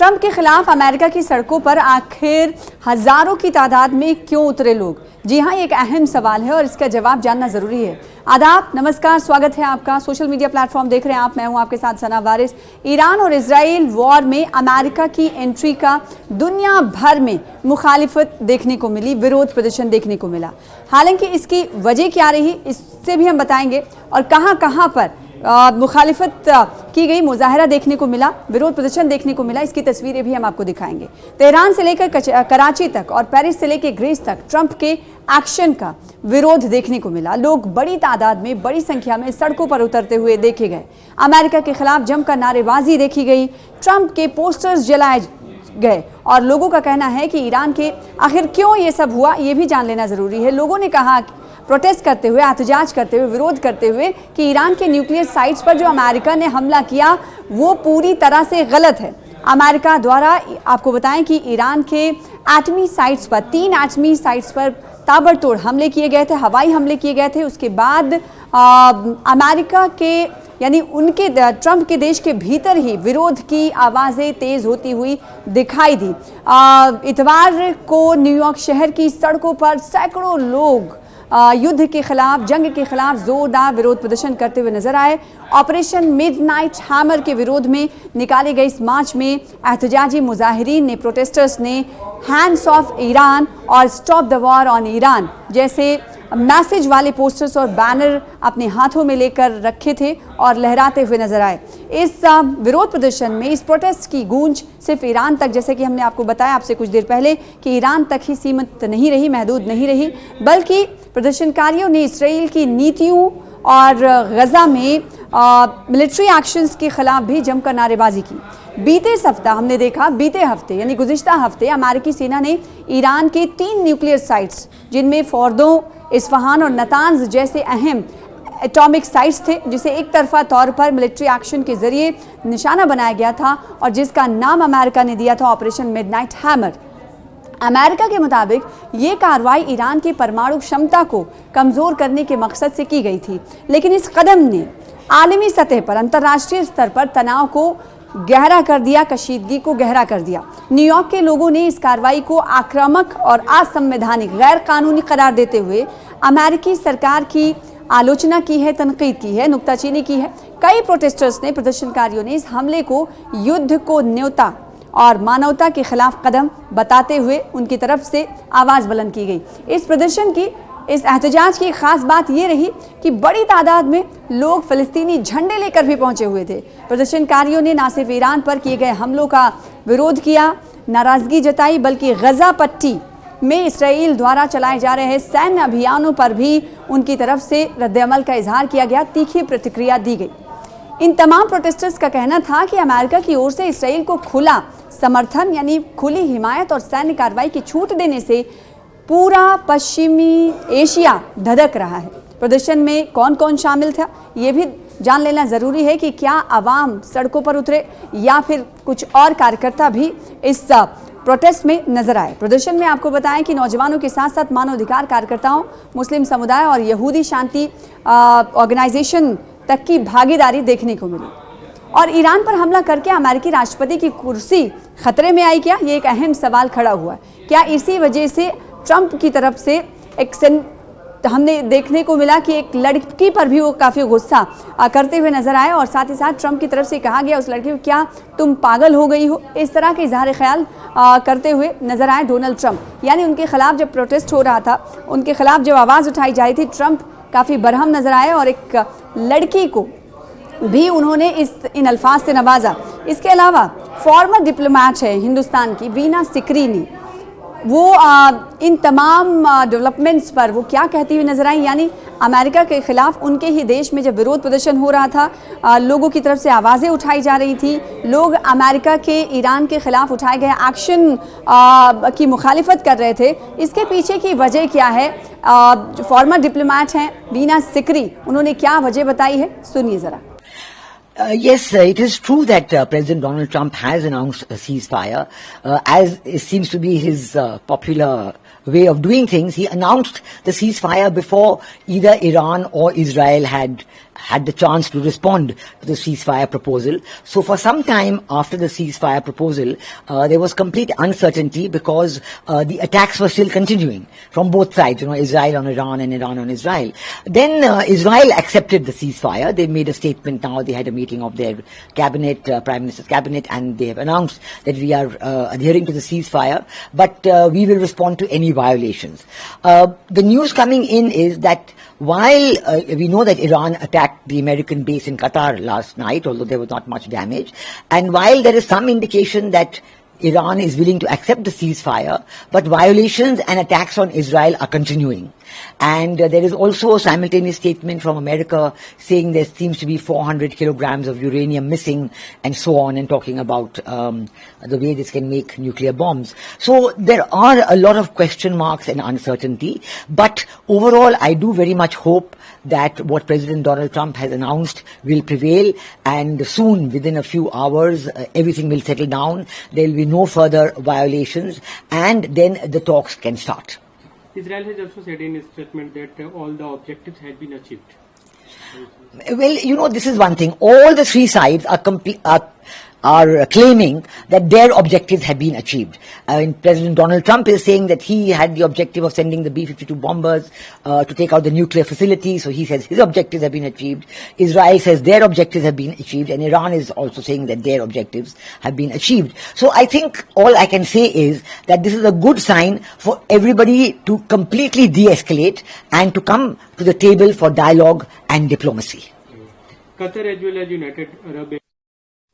Trump के खिलाफ America की सड़कों पर आखिर हजारों की तादाद में क्यों उतरे लोग? जी हाँ, ये एक अहम सवाल है और इसका जवाब जानना जरूरी है। आदाब, नमस्कार, स्वागत है आपका। सोशल मीडिया प्लेटफॉर्म देख रहे हैं आप, मैं हूं आपके साथ सना वारिस। ईरान और इजराइल वॉर में अमेरिका की एंट्री का दुनिया भर में मुखालिफत देखने को मिली, विरोध प्रदर्शन देखने को मिला। हालांकि इसकी वजह क्या रही, इससे भी हम बताएंगे और कहां पर मुखालिफत की गई, मुजाहरा देखने को मिला, विरोध प्रदर्शन देखने को मिला, इसकी तस्वीरें भी हम आपको दिखाएंगे। तेहरान से लेकर कराची तक और पेरिस से लेकर ग्रीस तक ट्रंप के एक्शन का विरोध देखने को मिला। लोग बड़ी तादाद में, बड़ी संख्या में सड़कों पर उतरते हुए देखे गए। अमेरिका के खिलाफ जमकर नारेबाजी देखी गई, ट्रंप के पोस्टर्स जलाए गए और लोगों का कहना है कि ईरान के आखिर क्यों ये सब हुआ, ये भी जान लेना जरूरी है। लोगों ने कहा, प्रोटेस्ट करते हुए, एहतजाज करते हुए, विरोध करते हुए कि ईरान के न्यूक्लियर साइट्स पर जो अमेरिका ने हमला किया वो पूरी तरह से गलत है। अमेरिका द्वारा, आपको बताएं कि ईरान के एटमी साइट्स पर, 3 एटमी साइट्स पर ताबड़तोड़ हमले किए गए थे, हवाई हमले किए गए थे। उसके बाद अमेरिका के यानी उनके ट्रंप के देश के भीतर ही विरोध की आवाज़ें तेज़ होती हुई दिखाई दी। इतवार को न्यूयॉर्क शहर की सड़कों पर सैकड़ों लोग युद्ध के खिलाफ, जंग के खिलाफ जोरदार विरोध प्रदर्शन करते हुए नजर आए। ऑपरेशन मिडनाइट हैमर के विरोध में निकाले गए इस मार्च में एहतजाजी मुजाहिरीन ने, प्रोटेस्टर्स ने हैंड्स ऑफ ईरान और stop the war on Iran जैसे मैसेज वाले पोस्टर्स और बैनर अपने हाथों में लेकर रखे थे और लहराते हुए नजर आए। इस विरोध प्रदर्शन में, इस प्रोटेस्ट की गूंज सिर्फ ईरान तक, जैसे कि हमने आपको बताया आपसे कुछ देर पहले कि ईरान तक ही सीमित नहीं रही, महदूद नहीं रही, बल्कि प्रदर्शनकारियों ने इसराइल की नीतियों और गजा में मिलिट्री एक्शंस के खिलाफ भी जमकर नारेबाजी की। बीते सप्ताह हमने देखा, बीते हफ्ते यानी गुज़िश्ता हफ्ते अमेरिकी सेना ने ईरान के 3 न्यूक्लियर साइट्स, जिनमें फोर्दो, इस्फहान और नतांज जैसे अहम एटॉमिक साइट्स थे, जिसे एक तरफा तौर पर मिलिट्री एक्शन के जरिए निशाना बनाया गया था और जिसका नाम अमेरिका ने दिया था ऑपरेशन मिडनाइट हैमर। अमेरिका के मुताबिक ये कार्रवाई ईरान की परमाणु क्षमता को कमज़ोर करने के मकसद से की गई थी, लेकिन इस कदम ने आलमी सतह पर, अंतर्राष्ट्रीय स्तर पर तनाव को गहरा कर दिया, कशीदगी को गहरा कर दिया। न्यूयॉर्क के लोगों ने इस कार्रवाई को आक्रामक और असंवैधानिक, गैर कानूनी करार देते हुए अमेरिकी सरकार की आलोचना की है, तनकीद की है, नुक्ताचीनी की है। कई प्रोटेस्टर्स ने, प्रदर्शनकारियों ने इस हमले को युद्ध को न्योता और मानवता के खिलाफ कदम बताते हुए उनकी तरफ से आवाज़ बुलंद की गई। इस प्रदर्शन की, इस एहतजाज की खास बात ये रही कि बड़ी तादाद में लोग फ़लस्तीनी झंडे लेकर भी पहुंचे हुए थे। प्रदर्शनकारियों ने न सिर्फ ईरान पर किए गए हमलों का विरोध किया, नाराज़गी जताई, बल्कि गजा पट्टी में इसराइल द्वारा चलाए जा रहे सैन्य अभियानों पर भी उनकी तरफ से रद्द-ए-अमल का इजहार किया गया, तीखी प्रतिक्रिया दी गई। इन तमाम प्रोटेस्टर्स का कहना था कि अमेरिका की ओर से इसराइल को खुला समर्थन यानी खुली हिमायत और सैन्य कार्रवाई की छूट देने से पूरा पश्चिमी एशिया धधक रहा है। प्रदर्शन में कौन कौन शामिल था, ये भी जान लेना ज़रूरी है कि क्या आवाम सड़कों पर उतरे या फिर कुछ और कार्यकर्ता भी इस प्रोटेस्ट में नजर आए। प्रदर्शन में आपको बताएं कि नौजवानों के साथ साथ मानवाधिकार कार्यकर्ताओं, मुस्लिम समुदाय और यहूदी शांति ऑर्गेनाइजेशन तक की भागीदारी देखने को मिली। और ईरान पर हमला करके अमेरिकी राष्ट्रपति की कुर्सी खतरे में आई क्या, ये एक अहम सवाल खड़ा हुआ। क्या इसी वजह से ट्रंप की तरफ से हमने देखने को मिला कि एक लड़की पर भी वो काफ़ी गुस्सा करते हुए नजर आए और साथ ही साथ ट्रंप की तरफ से कहा गया उस लड़की को, क्या तुम पागल हो गई हो, इस तरह के इजहार ख्याल करते हुए नजर आए डोनाल्ड ट्रंप। यानी उनके खिलाफ जब प्रोटेस्ट हो रहा था, उनके खिलाफ जब आवाज़ उठाई जा रही थी, ट्रंप काफ़ी बरहम नजर आए और एक लड़की को भी उन्होंने इन अल्फाज से नवाजा। इसके अलावा फॉर्मर डिप्लोमेट है हिंदुस्तान की वीना सिकरी ने, वो इन तमाम डेवलपमेंट्स पर वो क्या कहती हुई नजर आई। यानी अमेरिका के खिलाफ उनके ही देश में जब विरोध प्रदर्शन हो रहा था, लोगों की तरफ से आवाज़ें उठाई जा रही थी, लोग अमेरिका के ईरान के खिलाफ उठाए गए एक्शन की मुखालिफत कर रहे थे। इसके पीछे की वजह क्या है, जो फॉर्मर डिप्लोमेट हैं वीना सिकरी, उन्होंने क्या वजह बताई है, सुनिए ज़रा। Yes, it is true that President Donald Trump has announced a ceasefire. As it seems to be his popular way of doing things, he announced the ceasefire before either Iran or Israel had had the chance to respond to the ceasefire proposal. So for some time after the ceasefire proposal, there was complete uncertainty because the attacks were still continuing from both sides, Israel on Iran and Iran on Israel. Then Israel accepted the ceasefire. They made a statement now. They had a meeting of their cabinet, Prime Minister's cabinet, and they have announced that we are adhering to the ceasefire, but we will respond to any violations. The news coming in is that while we know that Iran attacked the American base in Qatar last night, although there was not much damage, and while there is some indication that Iran is willing to accept the ceasefire, but violations and attacks on Israel are continuing. And there is also a simultaneous statement from America saying there seems to be 400 kilograms of uranium missing and so on, and talking about the way this can make nuclear bombs. So there are a lot of question marks and uncertainty, but overall I do very much hope that what President Donald Trump has announced will prevail, and soon, within a few hours, everything will settle down. There will be no further violations, and then the talks can start. Israel has also said in its statement that all the objectives have been achieved. Well, this is one thing. All the three sides are claiming that their objectives have been achieved. President Donald Trump is saying that he had the objective of sending the B-52 bombers to take out the nuclear facility, so he says his objectives have been achieved. Israel says their objectives have been achieved, and Iran is also saying that their objectives have been achieved. So I think all I can say is that this is a good sign for everybody to completely de-escalate and to come to the table for dialogue and diplomacy. Qatar as well as United Arab Emirates,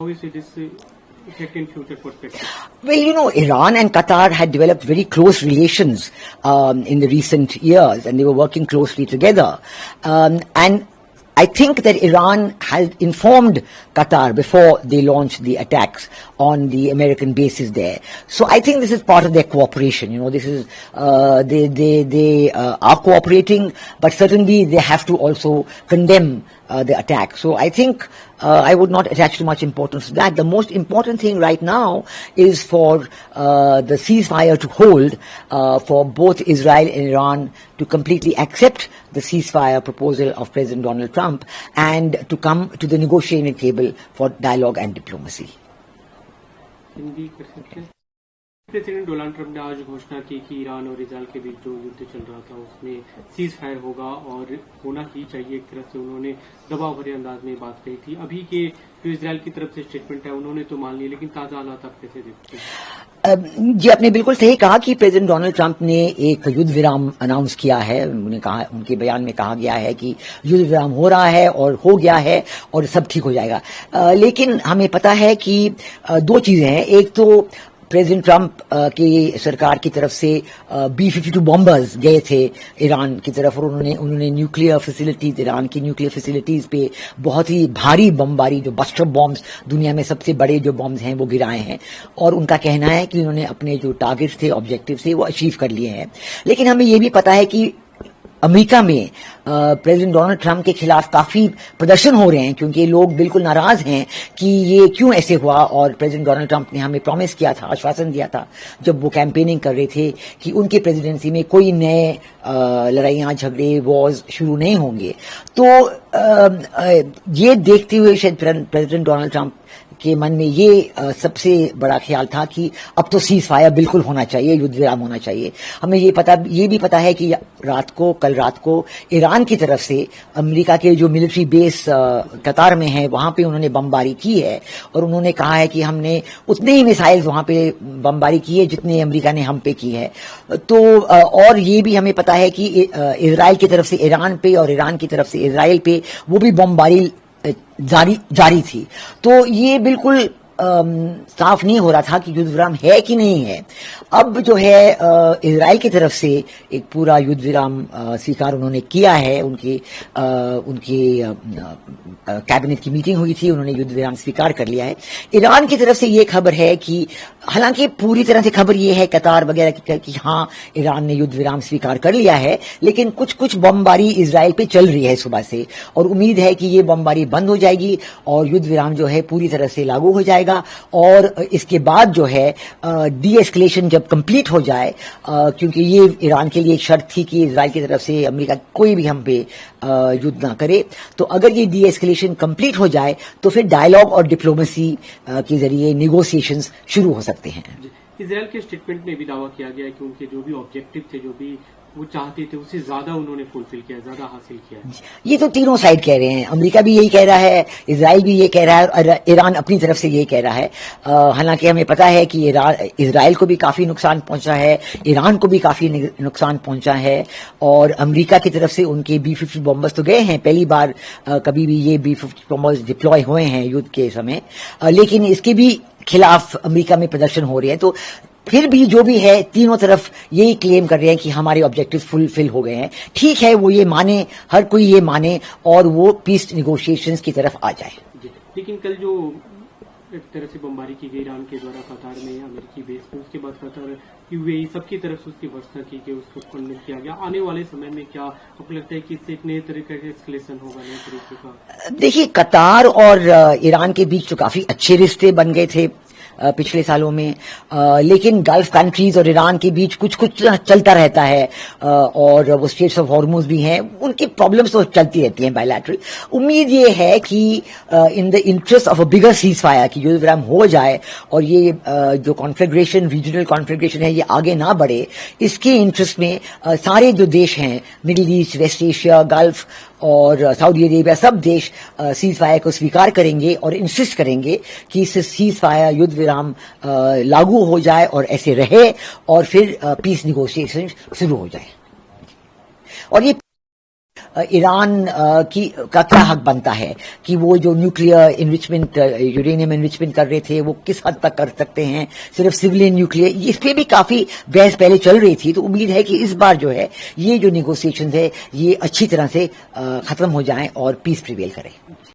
how is this effect in future perspective? Well, Iran and Qatar had developed very close relations in the recent years, and they were working closely together. And I think that Iran has informed Qatar before they launched the attacks on the American bases there. So I think this is part of their cooperation. This is they are cooperating, but certainly they have to also condemn the attack. So I think I would not attach too much importance to that. The most important thing right now is for the ceasefire to hold, for both Israel and Iran to completely accept the ceasefire proposal of President Donald Trump and to come to the negotiating table for dialogue and diplomacy. President Donald Trump ने आज घोषणा की कि Iran और Israel के बीच जो युद्ध चल रहा था उसमें सीज फायर होगा और होना ही चाहिए। एक तरह से उन्होंने दबाव भरे अंदाज में बात कही थी। अभी के जो इजरायल की तरफ से स्टेटमेंट है उन्होंने तो मान लिया, लेकिन ताजा हालात आप कैसे देखते हैं? जी, आपने बिल्कुल सही कहा कि प्रेसिडेंट डोनाल्ड ट्रंप ने एक युद्ध विराम अनाउंस किया है। उन्होंने कहा, उनके बयान में कहा गया है कि युद्ध विराम हो रहा है और हो गया है और सब ठीक हो जाएगा। लेकिन हमें पता है कि दो चीजें हैं। एक तो प्रेसिडेंट ट्रंप की सरकार की तरफ से B-52 बॉम्बर्स गए थे ईरान की तरफ और उन्होंने न्यूक्लियर फैसिलिटीज, ईरान की न्यूक्लियर फैसिलिटीज पे बहुत ही भारी बमबारी, जो बस्टर बॉम्ब्स दुनिया में सबसे बड़े जो बॉम्ब्स हैं वो गिराए हैं। और उनका कहना है कि उन्होंने अपने जो टारगेट्स थे, ऑब्जेक्टिव थे, वो अचीव कर लिए हैं। लेकिन हमें ये भी पता है कि अमेरिका में प्रेसिडेंट डोनाल्ड ट्रंप के खिलाफ काफी प्रदर्शन हो रहे हैं, क्योंकि लोग बिल्कुल नाराज हैं कि ये क्यों ऐसे हुआ। और प्रेसिडेंट डोनाल्ड ट्रंप ने हमें प्रॉमिस किया था, आश्वासन दिया था जब वो कैंपेनिंग कर रहे थे कि उनके प्रेसिडेंसी में कोई नए लड़ाइयां, झगड़े, वॉर्स शुरू नहीं होंगे। तो ये देखते हुए शायद प्रेसिडेंट डोनाल्ड ट्रंप के मन में ये सबसे बड़ा ख्याल था कि अब तो सीज फायर बिल्कुल होना चाहिए, युद्ध विराम होना चाहिए। हमें ये भी पता है कि कल रात को ईरान की तरफ से अमेरिका के जो मिलिट्री बेस कतार में है वहां पे उन्होंने बमबारी की है और उन्होंने कहा है कि हमने उतने ही मिसाइल्स वहां पे बमबारी की है जितने अमेरिका ने हम पे की है। तो और ये भी हमें पता है कि इजराइल की तरफ से ईरान पे और ईरान की तरफ से इजराइल पे वो भी बमबारी जारी थी। तो ये बिल्कुल साफ नहीं हो रहा था कि युद्ध विराम है कि नहीं है। अब जो है इजराइल की तरफ से एक पूरा युद्ध विराम स्वीकार उन्होंने किया है। उनकी कैबिनेट की मीटिंग हुई थी, उन्होंने युद्ध विराम स्वीकार कर लिया है। ईरान की तरफ से ये खबर है कि हालांकि पूरी तरह से खबर यह है कतार वगैरह कि हाँ ईरान ने युद्ध विराम स्वीकार कर लिया है, लेकिन कुछ कुछ बमबारी इजराइल पे चल रही है सुबह से, और उम्मीद है कि ये बमबारी बंद हो जाएगी और युद्ध विराम जो है पूरी तरह से लागू हो जाएगा। और इसके बाद जो है डी एस्केलेशन जब कंप्लीट हो जाए, क्योंकि ये ईरान के लिए एक शर्त थी कि इजराइल की तरफ से अमेरिका कोई भी हम पे युद्ध ना करे, तो अगर ये डी एस्केलेशन कंप्लीट हो जाए तो फिर डायलॉग और डिप्लोमेसी के जरिए निगोसिएशंस शुरू हो सकते हैं। इजराइल के स्टेटमेंट में भी दावा किया गया है कि उनके जो भी ऑब्जेक्टिव थे, जो भी वो चाहते थे, उससे ज्यादा उन्होंने फुलफिल किया, ज्यादा हासिल किया। ये तो तीनों साइड कह रहे हैं, अमेरिका भी यही कह रहा है, इजराइल भी ये कह रहा है और ईरान अपनी तरफ से यही कह रहा है। हालांकि हमें पता है कि इजराइल को भी काफी नुकसान पहुंचा है, ईरान को भी काफी नुकसान पहुंचा है, और अमेरिका की तरफ से उनके B-50 बॉम्बर्स तो गए हैं, पहली बार कभी भी ये B-50 बॉम्बर्स डिप्लॉय हुए हैं युद्ध के समय, लेकिन इसके भी खिलाफ अमेरिका में प्रदर्शन हो रहे हैं। तो फिर भी जो भी है, तीनों तरफ यही क्लेम कर रहे हैं कि हमारे ऑब्जेक्टिव फुलफिल हो गए हैं। ठीक है, वो ये माने, हर कोई ये माने और वो पीस निगोशिएशंस की तरफ आ जाए। लेकिन कल जो एक तरह से बमबारी की गई ईरान के द्वारा कतार में अमेरिकी बेस पे, उसके बाद कतर यूएई सबकी तरफ से उसकी भर्त्सना की गई, उसको कंडेम किया गया। आने वाले समय में क्या आपको लगता है कि इससे एक नए तरीके से एस्केलेशन होगा, नए तरीके का? देखिए, कतार और ईरान के बीच तो काफी अच्छे रिश्ते बन गए थे पिछले सालों में, लेकिन गल्फ कंट्रीज और ईरान के बीच कुछ कुछ चलता रहता है, और वो स्टेट्स ऑफ हॉर्मुज भी हैं, उनकी प्रॉब्लम्स तो चलती रहती हैं बायलैटरल। उम्मीद ये है कि in the interest of a bigger cease fire कि युद्ध विराम हो जाए और ये जो कॉन्फिगरेशन, रीजनल कॉन्फिगरेशन है, ये आगे ना बढ़े। इसके इंटरेस्ट में सारे जो देश हैं, Middle East, West Asia, Gulf और सऊदी अरेबिया, सब देश सीज फायर को स्वीकार करेंगे और इंसिस्ट करेंगे कि इस सीज फायर युद्ध विराम लागू हो जाए और ऐसे रहे, और फिर पीस निगोशिएशन शुरू हो जाए। और ये ईरान का क्या हक बनता है कि वो जो न्यूक्लियर इनरिचमेंट, यूरेनियम इनरिचमेंट कर रहे थे, वो किस हद तक कर सकते हैं, सिर्फ सिविलियन न्यूक्लियर, इस पे भी काफी बहस पहले चल रही थी। तो उम्मीद है कि इस बार जो है ये जो निगोशिएशंस है ये अच्छी तरह से खत्म हो जाएं और पीस प्रिवेल करे।